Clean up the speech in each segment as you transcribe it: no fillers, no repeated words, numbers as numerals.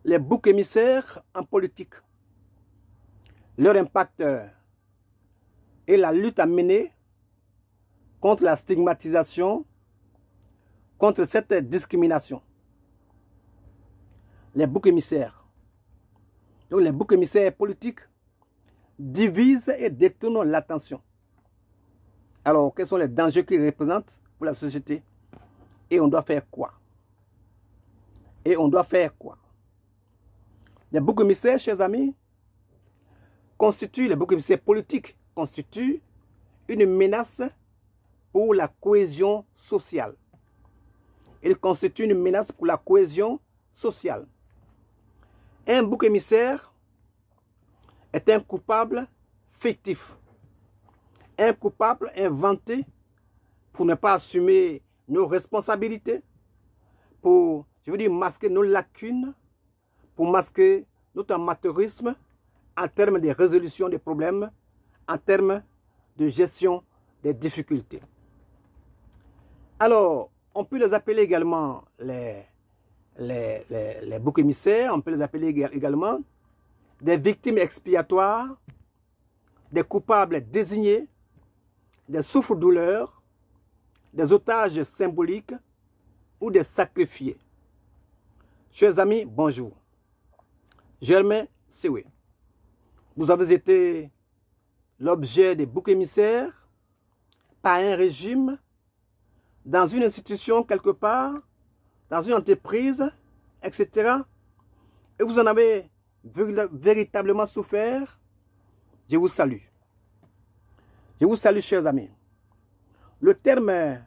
les boucs émissaires en politique, leur impact et la lutte à mener contre la stigmatisation, contre cette discrimination. Les boucs émissaires. Donc les boucs émissaires politiques divisent et détournent l'attention. Alors, quels sont les dangers qu'ils représentent pour la société? Et on doit faire quoi? Et on doit faire quoi? Les boucs émissaires, chers amis, les boucs émissaires politiques constituent une menace pour la cohésion sociale. Ils constituent une menace pour la cohésion sociale. Un bouc émissaire est un coupable fictif, un coupable inventé pour ne pas assumer nos responsabilités, pour, masquer nos lacunes, pour masquer notre amateurisme en termes de résolution des problèmes, en termes de gestion des difficultés. Alors, on peut les appeler également les boucs émissaires, on peut les appeler également des victimes expiatoires, des coupables désignés, des souffres-douleurs, des otages symboliques ou des sacrifiés. Chers amis, bonjour. Germain Sewe. Vous avez été l'objet des boucs émissaires par un régime, dans une institution quelque part, dans une entreprise, etc. Et vous en avez véritablement souffert. Je vous salue. Je vous salue, chers amis. Le terme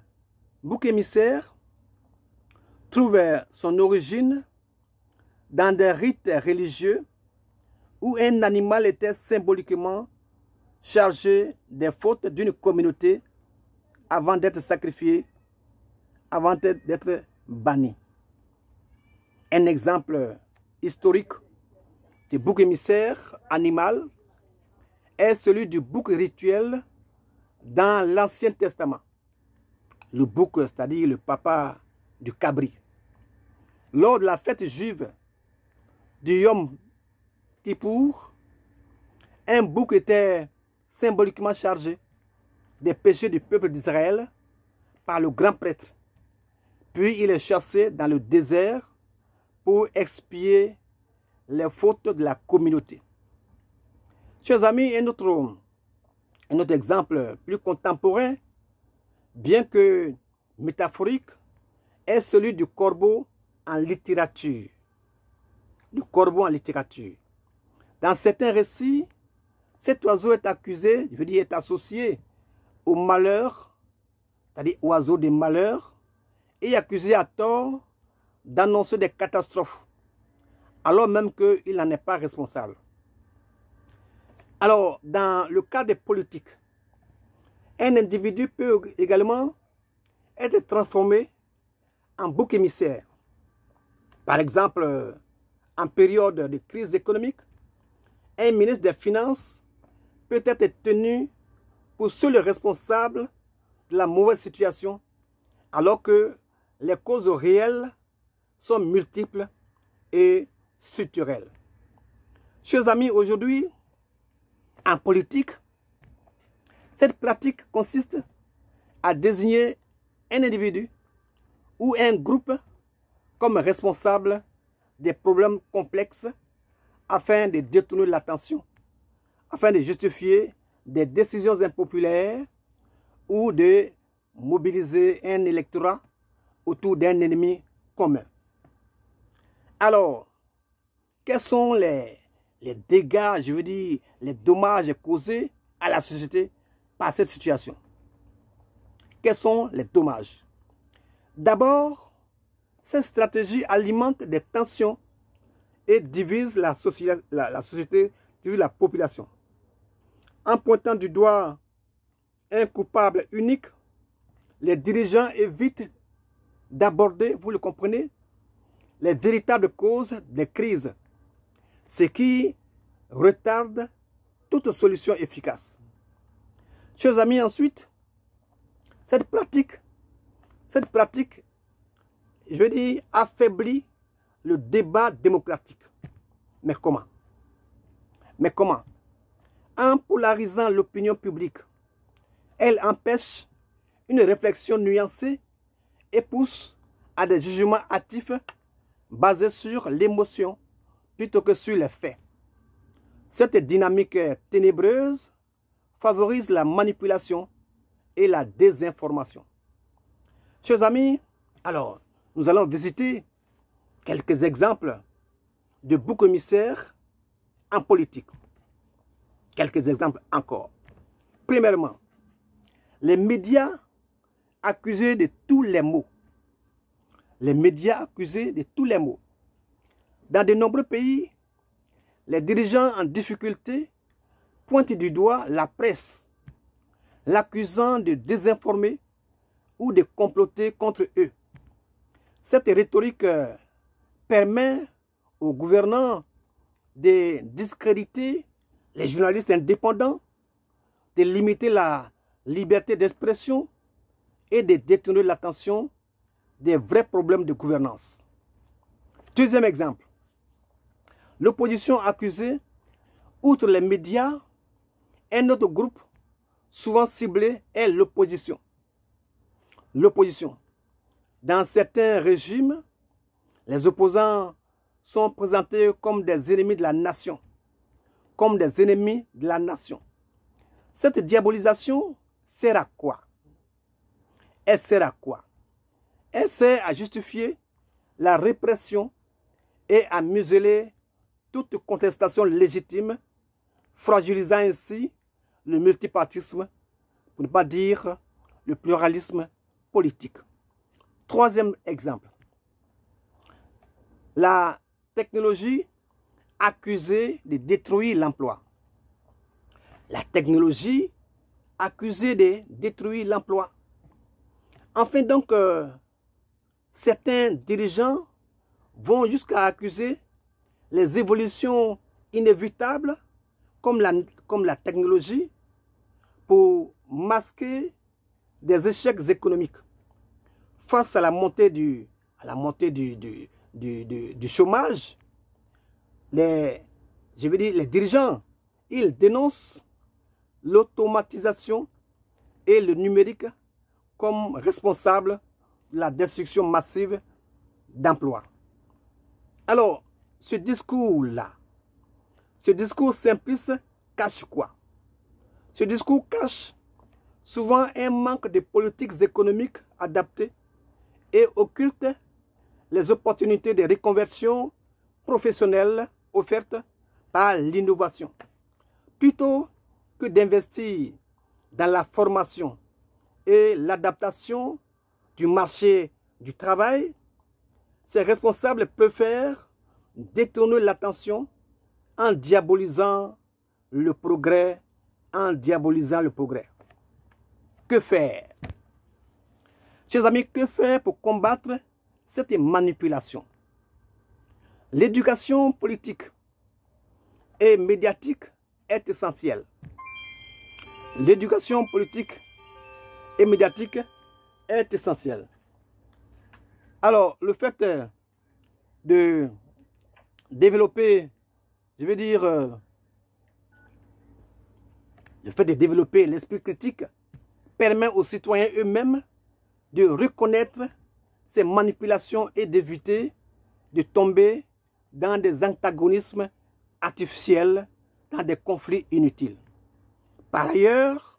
bouc émissaire trouve son origine dans des rites religieux où un animal était symboliquement chargé des fautes d'une communauté avant d'être sacrifié, avant d'être banni. Un exemple historique du bouc émissaire animal est celui du bouc rituel dans l'Ancien Testament. Le bouc, c'est-à-dire le papa du cabri. Lors de la fête juive du Yom Kippour, un bouc était symboliquement chargé des péchés du peuple d'Israël par le grand prêtre. Puis il est chassé dans le désert pour expier les fautes de la communauté. Chers amis, un autre exemple plus contemporain, bien que métaphorique, est celui du corbeau en littérature. Le corbeau en littérature. Dans certains récits, cet oiseau est accusé, est associé au malheur, c'est-à-dire oiseau des malheurs, et accusé à tort d'annoncer des catastrophes, alors même qu'il n'en est pas responsable. Alors, dans le cas des politiques, un individu peut également être transformé en bouc émissaire. Par exemple, en période de crise économique, un ministre des Finances peut être tenu pour seul responsable de la mauvaise situation, alors que les causes réelles sont multiples et structurelles. Chers amis, aujourd'hui, en politique, cette pratique consiste à désigner un individu ou un groupe comme responsable des problèmes complexes afin de détourner l'attention, afin de justifier des décisions impopulaires ou de mobiliser un électorat autour d'un ennemi commun. Alors, quels sont les dégâts, les dommages causés à la société par cette situation? Quels sont les dommages? D'abord, cette stratégie alimente des tensions et divise la société, divise la population. En pointant du doigt un coupable unique, les dirigeants évitent d'aborder, vous le comprenez, les véritables causes des crises, ce qui retarde toute solution efficace. Chers amis, ensuite, cette pratique, affaiblit le débat démocratique. Mais comment? Mais comment? En polarisant l'opinion publique, elle empêche une réflexion nuancée et pousse à des jugements hâtifs basés sur l'émotion plutôt que sur les faits. Cette dynamique ténébreuse favorise la manipulation et la désinformation. Chers amis, alors, nous allons visiter quelques exemples de boucs émissaires en politique. Quelques exemples encore. Premièrement, les médias accusés de tous les maux. Les médias accusés de tous les maux. Dans de nombreux pays, les dirigeants en difficulté pointent du doigt la presse, l'accusant de désinformer ou de comploter contre eux. Cette rhétorique permet aux gouvernants de discréditer les journalistes indépendants, de limiter la liberté d'expression et de détourner l'attention des vrais problèmes de gouvernance. Deuxième exemple, l'opposition accusée, outre les médias, un autre groupe souvent ciblé est l'opposition. L'opposition. Dans certains régimes, les opposants sont présentés comme des ennemis de la nation. Comme des ennemis de la nation. Cette diabolisation sert à quoi? Elle sert à quoi? Elle sert à justifier la répression et à museler toute contestation légitime, fragilisant ainsi le multipartisme, pour ne pas dire le pluralisme politique. Troisième exemple. La technologie accusée de détruire l'emploi. La technologie accusée de détruire l'emploi. Enfin donc, certains dirigeants vont jusqu'à accuser les évolutions inévitables comme la technologie pour masquer des échecs économiques. Face à la montée du chômage, les dirigeants, ils dénoncent l'automatisation et le numérique comme responsable de la destruction massive d'emplois. Alors, ce discours-là, ce discours simpliste cache quoi? Ce discours cache souvent un manque de politiques économiques adaptées et occulte les opportunités de reconversion professionnelle offertes par l'innovation. Plutôt que d'investir dans la formation et l'adaptation du marché du travail, ces responsables préfèrent détourner l'attention en diabolisant le progrès, Que faire? Chers amis, que faire pour combattre cette manipulation? L'éducation politique et médiatique est essentielle. L'éducation politique et médiatique est essentielle. Alors, le fait de développer, le fait de développer l'esprit critique permet aux citoyens eux-mêmes de reconnaître ces manipulations et d'éviter de tomber dans des antagonismes artificiels, dans des conflits inutiles. Par ailleurs,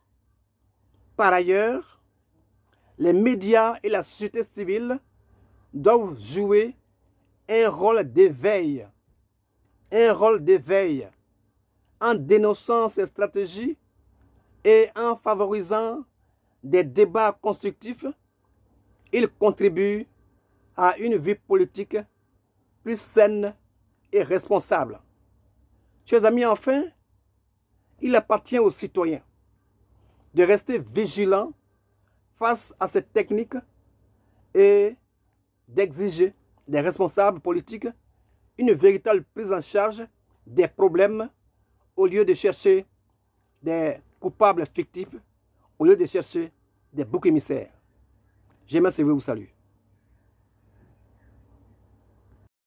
les médias et la société civile doivent jouer un rôle d'éveil en dénonçant ces stratégies et en favorisant des débats constructifs. Ils contribuent à une vie politique plus saine et responsable. Chers amis, enfin, il appartient aux citoyens de rester vigilants face à cette technique et d'exiger des responsables politiques une véritable prise en charge des problèmes au lieu de chercher des coupables fictifs, au lieu de chercher des boucs émissaires. J'aimerais vous saluer.